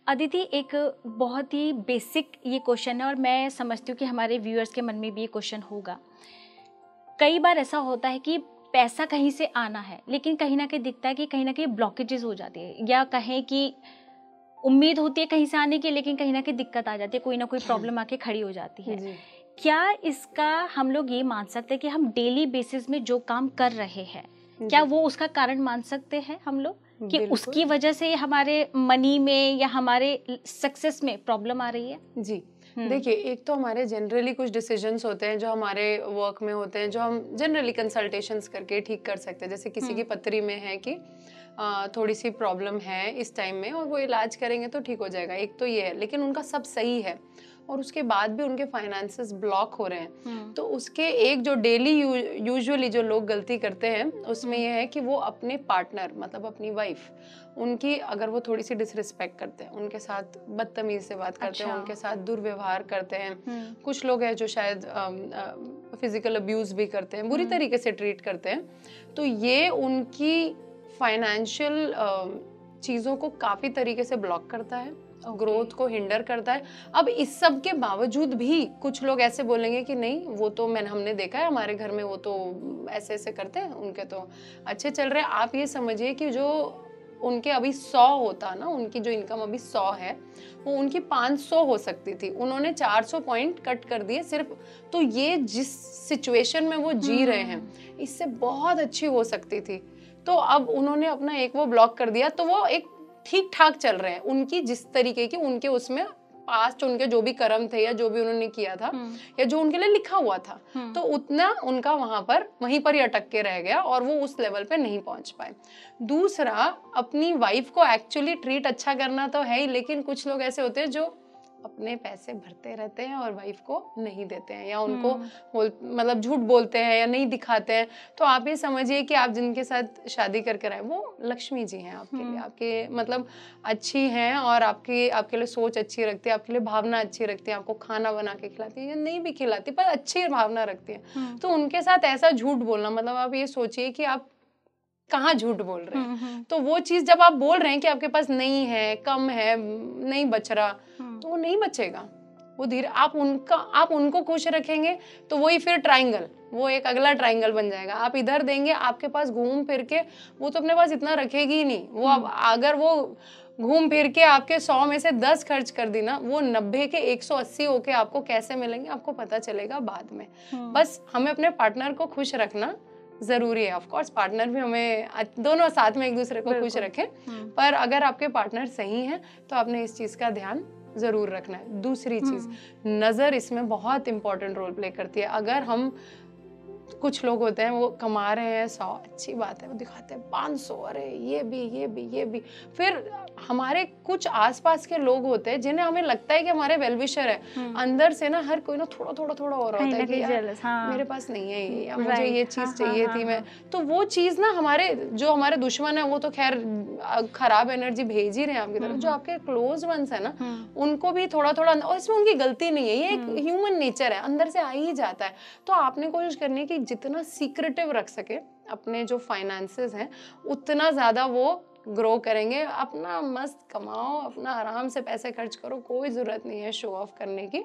अदिति, एक बहुत ही बेसिक ये क्वेश्चन है और मैं समझती हूँ कि हमारे व्यूअर्स के मन में भी ये क्वेश्चन होगा। कई बार ऐसा होता है कि पैसा कहीं से आना है, लेकिन कहीं ना कहीं दिखता है कि कहीं ना कहीं ब्लॉकेजेस हो जाती है, या कहें कि उम्मीद होती है कहीं से आने की, लेकिन कहीं ना कहीं दिक्कत आ जाती है, कोई ना कोई प्रॉब्लम आके खड़ी हो जाती है। क्या इसका हम लोग ये मान सकते हैं कि हम डेली बेसिस में जो काम कर रहे हैं, क्या वो उसका कारण मान सकते हैं हम लोग कि उसकी वजह से हमारे मनी में या हमारे सक्सेस में प्रॉब्लम आ रही है? जी, देखिए, एक तो हमारे जनरली कुछ डिसीजंस होते हैं जो हमारे वर्क में होते हैं, जो हम जनरली कंसल्टेशंस करके ठीक कर सकते हैं। जैसे किसी की पथरी में है कि थोड़ी सी प्रॉब्लम है इस टाइम में, और वो इलाज करेंगे तो ठीक हो जाएगा, एक तो ये है। लेकिन उनका सब सही है और उसके बाद भी उनके फाइनेंसेस ब्लॉक हो रहे हैं, तो उसके एक जो डेली यूजुअली जो लोग गलती करते हैं उसमें ये है कि वो अपने पार्टनर, मतलब अपनी वाइफ, उनकी अगर वो थोड़ी सी डिसरिस्पेक्ट करते हैं, उनके साथ बदतमीज से बात करते हैं, उनके साथ दुर्व्यवहार करते हैं। कुछ लोग हैं जो शायद फिजिकल अब्यूज भी करते हैं, बुरी तरीके से ट्रीट करते हैं। तो ये उनकी फाइनेंशियल चीज़ों को काफ़ी तरीके से ब्लॉक करता है, ग्रोथ को हिंडर करता है। अब इस सब के बावजूद भी कुछ लोग ऐसे बोलेंगे कि नहीं, वो तो हमने देखा है हमारे घर में, वो तो ऐसे ऐसे करते हैं, उनके तो अच्छे चल रहे हैं। आप ये समझिए कि जो उनके अभी 100 होता ना, उनकी जो इनकम अभी 100 है, वो उनकी 500 हो सकती थी, उन्होंने 400 पॉइंट कट कर दिए सिर्फ। तो ये जिस सिचुएशन में वो जी रहे हैं, इससे बहुत अच्छी हो सकती थी। तो अब उन्होंने अपना एक वो ब्लॉक कर दिया, तो वो एक ठीक ठाक चल रहे हैं, उनकी जिस तरीके की उनके उसमें पास्ट उनके जो भी कर्म थे या जो भी उन्होंने किया था या जो उनके लिए लिखा हुआ था, तो उतना उनका वहीं पर ही अटक के रह गया और वो उस लेवल पे नहीं पहुंच पाए। दूसरा, अपनी वाइफ को एक्चुअली ट्रीट अच्छा करना तो है ही, लेकिन कुछ लोग ऐसे होते हैं जो अपने पैसे भरते रहते हैं और वाइफ को नहीं देते हैं, या उनको मतलब झूठ बोलते हैं या नहीं दिखाते हैं। तो आप ये समझिए कि आप जिनके साथ शादी करके आए वो लक्ष्मी जी हैं आपके लिए, आपके मतलब अच्छी हैं, और आपके लिए सोच अच्छी रखती है, आपके लिए भावना अच्छी रखती है, आपको खाना बना के खिलाती है या नहीं भी खिलाती पर अच्छी भावना रखती है। तो उनके साथ ऐसा झूठ बोलना, मतलब आप ये सोचिए कि आप कहाँ झूठ बोल रहे हैं। तो वो चीज जब आप बोल रहे हैं कि आपके पास नहीं है, कम है, नहीं बच रहा, तो वो नहीं बचेगा। वो धीरे आप उनको खुश रखेंगे तो वही फिर ट्रायंगल, वो एक अगला ट्रायंगल बन जाएगा। आप इधर देंगे, आपके पास घूम फिर के वो तो अपने पास इतना रखेगी ही नहीं। वो अब अगर वो घूम फिर के आपके 100 में से 10 खर्च कर दी ना, वो 90 के 180 होके आपको कैसे मिलेंगे आपको पता चलेगा बाद में। बस हमें अपने पार्टनर को खुश रखना जरूरी है। ऑफ कोर्स पार्टनर भी हमें, दोनों साथ में एक दूसरे को खुश रखें, पर अगर आपके पार्टनर सही हैं तो आपने इस चीज का ध्यान जरूर रखना है। दूसरी चीज, नजर इसमें बहुत इंपॉर्टेंट रोल प्ले करती है। अगर हम, कुछ लोग होते हैं वो कमा रहे हैं 100, अच्छी बात है, वो दिखाते हैं 500, अरे ये भी। फिर हमारे कुछ आसपास के लोग होते हैं जिन्हें हमें लगता है कि हमारे वेलविशर है, अंदर से ना हर कोई ना थोड़ा हो रहा होता है कि यार मेरे पास नहीं है ये, या मुझे ये चीज चाहिए थी। मैं तो वो चीज ना, हमारे दुश्मन है वो तो खैर खराब एनर्जी भेज ही रहे हैं आपकी तरफ। जो आपके क्लोज वंस है ना, उनको भी थोड़ा, और इसमें उनकी गलती नहीं है, ये एक ह्यूमन नेचर है, अंदर से आ ही जाता है। तो आपने कोशिश करनी कि जितना सीक्रेटिव रख सके अपने जो फाइनेंसेस हैं, उतना ज्यादा वो ग्रो करेंगे। अपना मस्त कमाओ, अपना आराम से पैसे खर्च करो, कोई जरूरत नहीं है शो ऑफ करने की।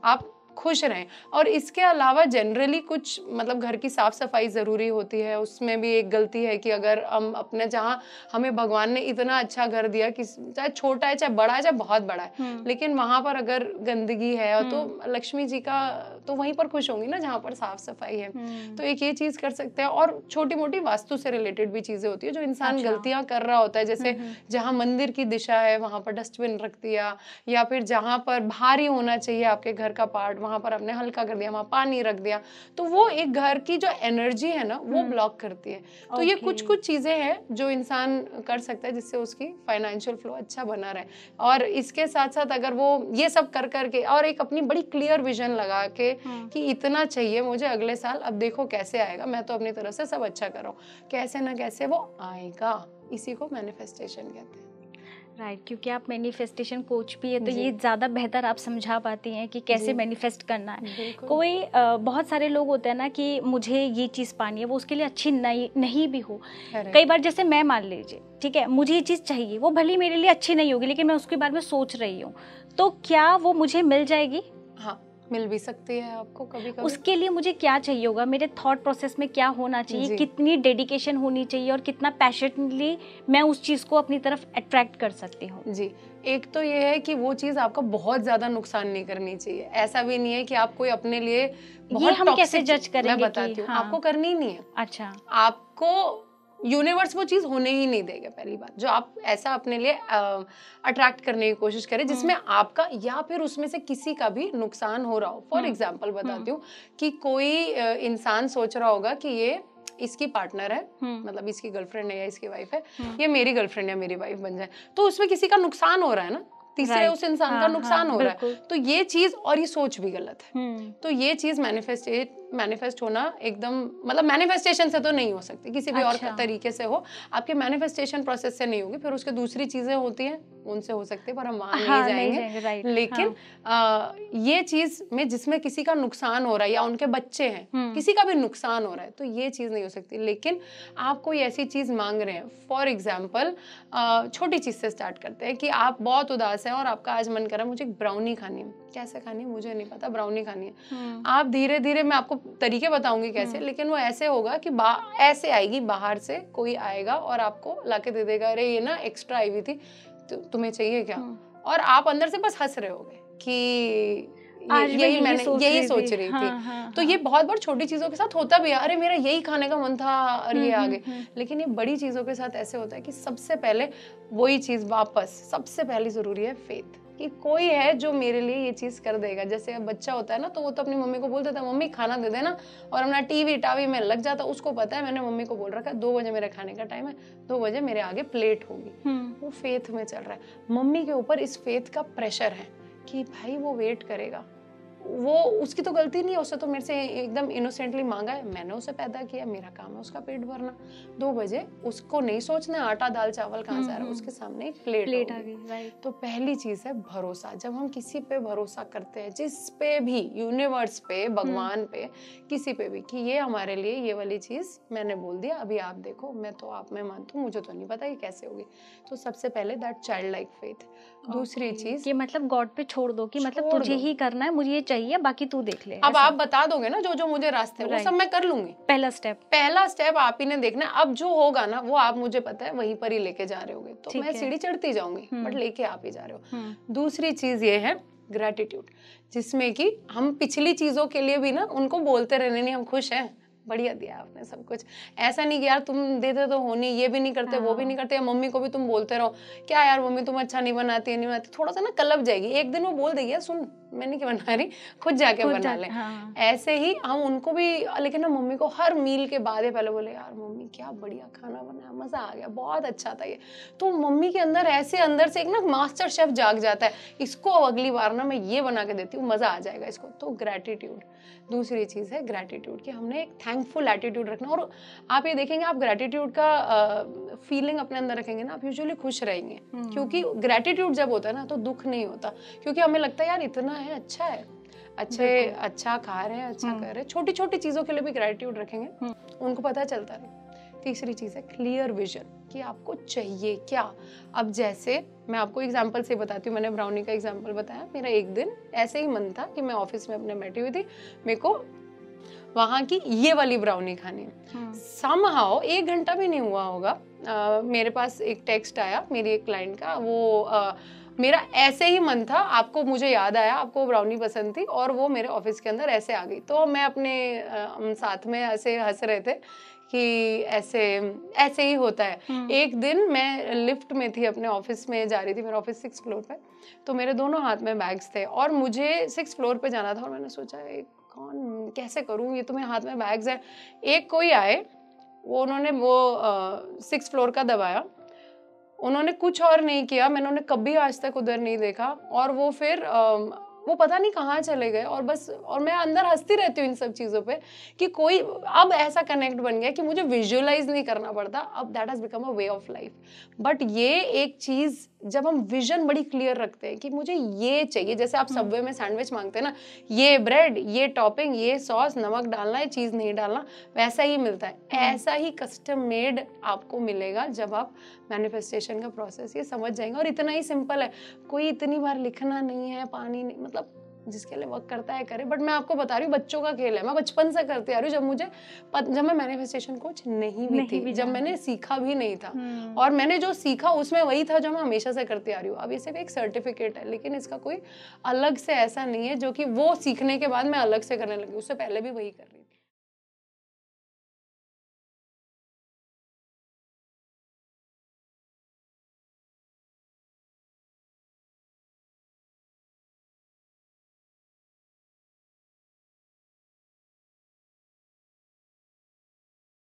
आप खुश रहें। और इसके अलावा जनरली कुछ, मतलब घर की साफ सफाई जरूरी होती है, उसमें भी एक गलती है कि अगर हम अपने, जहाँ हमें भगवान ने इतना अच्छा घर दिया कि चाहे छोटा है चाहे बड़ा है चाहे बहुत बड़ा है, लेकिन वहां पर अगर गंदगी है तो लक्ष्मी जी का तो वहीं पर खुश होंगी ना जहाँ पर साफ सफाई है। तो एक ये चीज कर सकते हैं। और छोटी मोटी वास्तु से रिलेटेड भी चीजें होती है जो इंसान गलतियां कर रहा होता है, जैसे जहाँ मंदिर की दिशा है वहां पर डस्टबिन रख दिया, या फिर जहाँ पर भारी होना चाहिए आपके घर का पार्ट वहां पर आपने हल्का कर दिया, वहां पानी रख दिया, तो वो एक घर की जो एनर्जी है ना वो ब्लॉक करती है। तो ये कुछ चीजें हैं जो इंसान कर सकता है जिससे उसकी फाइनेंशियल फ्लो अच्छा बना रहे। और इसके साथ साथ अगर वो ये सब कर करके और एक अपनी बड़ी क्लियर विजन लगा के कि इतना चाहिए मुझे अगले साल, अब देखो कैसे आएगा, मैं तो अपनी तरफ से सब अच्छा कर रहा हूँ, कैसे ना कैसे वो आएगा। इसी को मैनिफेस्टेशन कहते हैं। राइट, क्योंकि आप मैनिफेस्टेशन कोच भी है तो ये ज़्यादा बेहतर आप समझा पाती हैं कि कैसे मैनिफेस्ट करना है। कोई बहुत सारे लोग होते हैं ना कि मुझे ये चीज़ पानी है, वो उसके लिए अच्छी नहीं भी हो। कई बार जैसे मैं मान लीजिए, ठीक है, मुझे ये चीज़ चाहिए, वो भले मेरे लिए अच्छी नहीं होगी लेकिन मैं उसके बारे में सोच रही हूँ, तो क्या वो मुझे मिल जाएगी? हाँ, मिल भी सकती है आपको कभी कभी। उसके लिए मुझे क्या चाहिए होगा, मेरे थॉट प्रोसेस में क्या होना चाहिए, कितनी डेडिकेशन होनी चाहिए और कितना पैशनेटली मैं उस चीज़ को अपनी तरफ अट्रैक्ट कर सकती हूँ? जी, एक तो ये है कि वो चीज़ आपका बहुत ज़्यादा नुकसान नहीं करनी चाहिए। ऐसा भी नहीं है कि आप कोई अपने लिए बहुत ये हम कैसे जज करेंगे? मैं बताती हूँ, आपको करनी ही नहीं है। अच्छा, आपको यूनिवर्स वो चीज होने ही नहीं देगा। पहली बात, जो आप ऐसा अपने लिए अट्रैक्ट करने की कोशिश करें जिसमें आपका या फिर उसमें से किसी का भी नुकसान हो रहा हो। फॉर एग्जाम्पल बताती हूँ कि कोई इंसान सोच रहा होगा कि ये इसकी पार्टनर है, मतलब इसकी गर्लफ्रेंड है या इसकी वाइफ है, ये मेरी गर्लफ्रेंड या मेरी वाइफ बन जाए, तो उसमें किसी का नुकसान हो रहा है ना, तीसरे उस इंसान का नुकसान हो रहा है। तो ये चीज और ये सोच भी गलत है। तो ये चीज मैनिफेस्ट होना एकदम, मतलब मैनिफेस्टेशन से तो नहीं हो सकती, किसी भी और तरीके से हो, आपके मैनिफेस्टेशन प्रोसेस से नहीं होगी। फिर उसके दूसरी चीजें होती हैं, उनसे हो सकती है, पर हम वहां नहीं जाएंगे। लेकिन ये चीज में जिसमें किसी का नुकसान हो रहा है या उनके बच्चे हैं, किसी का भी नुकसान हो रहा है, तो ये चीज नहीं हो सकती। लेकिन आप कोई ऐसी चीज मांग रहे हैं, फॉर एग्जाम्पल छोटी चीज से स्टार्ट करते हैं कि आप बहुत उदास हैं और आपका आज मन कर रहा है मुझे ब्राउनी खानी है। कैसे खानी है मुझे नहीं पता, ब्राउनी खानी है। आप धीरे धीरे, मैं आपको तरीके बताऊंगी कैसे, लेकिन वो ऐसे होगा कि ऐसे आएगी, बाहर से कोई आएगा और आपको लाके दे देगा, अरे ये ना एक्स्ट्रा आई हुई थी, तो तुम्हें चाहिए क्या? और आप अंदर से बस हंस रहे होगे कि यही सोच रही थी। तो ये बहुत बार छोटी चीजों के साथ होता भी है, अरे मेरा यही खाने का मन था और ये आ गए। लेकिन ये बड़ी चीजों के साथ ऐसे होता है कि सबसे पहले वही चीज वापस, सबसे पहली जरूरी है फेथ, कि कोई है जो मेरे लिए ये चीज कर देगा। जैसे बच्चा होता है ना, तो वो तो अपनी मम्मी को बोल देता है मम्मी खाना दे देना, और अपना टीवी टावी में लग जाता। उसको पता है मैंने मम्मी को बोल रखा है 2 बजे मेरे खाने का टाइम है, 2 बजे मेरे आगे प्लेट होगी। वो फेथ में चल रहा है। मम्मी के ऊपर इस फेथ का प्रेशर है कि भाई वो वेट करेगा, वो उसकी तो गलती नहीं है, उससे तो मेरे से एकदम इनोसेंटली मांगा है, मैंने उसे पैदा किया, मेरा काम है उसका पेट भरना। 2 बजे उसको नहीं सोचना आटा दाल चावल कहाँ से आ रहा है, उसके सामने एक प्लेट आ गई। तो पहली चीज है भरोसा। जब हम किसी पे भरोसा करते हैं, जिस पे भी, यूनिवर्स पे, भगवान पे, किसी पे भी, कि ये हमारे लिए ये वाली चीज मैंने बोल दिया, अभी आप देखो, मैं तो आप में मानता हूँ, मुझे तो नहीं पता ये कैसे होगी। तो सबसे पहले दैट चाइल्ड लाइक फेथ। दूसरी चीज कि मतलब गॉड पे छोड़ दो, कि मतलब तुझे ही करना है, मुझे ये चाहिए, बाकी तू देख ले। अब आप बता दोगे ना जो जो मुझे रास्ते, वो सब मैं कर लूंगी। पहला स्टेप आप ही ने देखना। अब जो होगा ना वो आप, मुझे पता है, वहीं पर ही लेके जा रहे होगे। तो मैं सीढ़ी चढ़ती जाऊंगी, बट लेके आप ही जा रहे हो। दूसरी चीज ये है ग्रैटिट्यूड, जिसमें कि हम पिछली चीजों के लिए भी ना उनको बोलते रहने, नहीं हम खुश हैं, बढ़िया दिया आपने सब कुछ। ऐसा नहीं कि यार तुम देते तो हो नहीं, ये भी नहीं करते, वो भी नहीं करते। मम्मी को भी तुम बोलते रहो क्या यार मम्मी तुम अच्छा नहीं बनाती, नहीं बनाती, थोड़ा सा ना कलब जाएगी। एक दिन वो बोल देगी यार सुन मैं नहीं बना रही, खुद जाके बना ले। ऐसे ही हम उनको भी, लेकिन ना मम्मी को हर मील के बाद पहले बोले यार मम्मी क्या बढ़िया खाना बनाया, मजा आ गया, बहुत अच्छा था ये। तो मम्मी के अंदर ऐसे अंदर से एक ना मास्टर शेफ जाग जाता है, इसको अगली बार ना मैं ये बना के देती हूँ, मजा आ जाएगा इसको। तो ग्रैटिट्यूड दूसरी चीज है, ग्रैटिट्यूड कि हमने एक थैंकफुल एटीट्यूड रखना। और आप ये देखेंगे, आप ग्रैटिट्यूड का फीलिंग अपने अंदर रखेंगे ना, आप यूजुअली खुश रहेंगे। क्योंकि ग्रैटिट्यूड जब होता है ना तो दुख नहीं होता, क्योंकि हमें लगता है यार इतना है, अच्छा है, अच्छा खा रहे हैं, अच्छा कर रहे हैं। छोटी छोटी चीजों के लिए भी ग्रैटिट्यूड रखेंगे, उनको पता चलता है। तीसरी चीज है क्लियर विजन, कि आपको चाहिए क्या। अब जैसे मैं आपको एग्जांपल से बताती हूँ, मैंने ब्राउनी का एग्जांपल बताया। मेरा एक दिन ऐसे ही मन था कि मैं ऑफिस में अपने बैठी हुई थी, मेरे को वहां की ये वाली ब्राउनी खानी है। समहाउ 1 घंटा भी नहीं हुआ होगा, मेरे पास एक टेक्स्ट आया मेरी एक क्लाइंट का। वो मेरा ऐसे ही मन था, आपको मुझे याद आया, आपको ब्राउनी पसंद थी, और वो मेरे ऑफिस के अंदर ऐसे आ गई। तो मैं अपने साथ में ऐसे हंस रहे थे कि ऐसे ही होता है। एक दिन मैं लिफ्ट में थी, अपने ऑफिस में जा रही थी, मेरा ऑफिस 6th फ्लोर पे, तो मेरे दोनों हाथ में बैग्स थे और मुझे 6th फ्लोर पे जाना था। और मैंने सोचा कौन कैसे करूँ, ये तो मेरे हाथ में बैग्स है। एक कोई आए, उन्होंने 6th फ्लोर का दबाया, उन्होंने कुछ और नहीं किया, मैंने कभी आज तक उधर नहीं देखा। और वो फिर वो पता नहीं कहाँ चले गए, और बस, और मैं अंदर हंसती रहती हूँ इन सब चीज़ों पे कि कोई अब ऐसा कनेक्ट बन गया कि मुझे विजुअलाइज नहीं करना पड़ता। अब that has become a way of life. But ये एक चीज़ जब हम विजन बड़ी क्लियर रखते हैं कि मुझे ये चाहिए, जैसे आप सबवे में सैंडविच मांगते हैं ना, ये ब्रेड, ये टॉपिंग, ये सॉस, नमक डालना है, चीज़ नहीं डालना, वैसा ही मिलता है। ऐसा ही कस्टम मेड आपको मिलेगा जब आप मैनिफेस्टेशन का प्रोसेस ये समझ जाएंगे। और इतना ही सिंपल है, कोई इतनी बार लिखना नहीं है, पानी नहीं, मतलब जिसके लिए वर्क करता है करे। बट मैं आपको बता रही हूँ बच्चों का खेल है, मैं बचपन से करती आ रही हूँ, जब मैं मैनिफेस्टेशन कोच नहीं भी थी, जब मैंने सीखा भी नहीं था, और मैंने जो सीखा उसमें वही था जो मैं हमेशा से करती आ रही हूँ। अब ये सिर्फ एक सर्टिफिकेट है, लेकिन इसका कोई अलग से ऐसा नहीं है जो कि वो सीखने के बाद मैं अलग से करने लगी, उससे पहले भी वही कर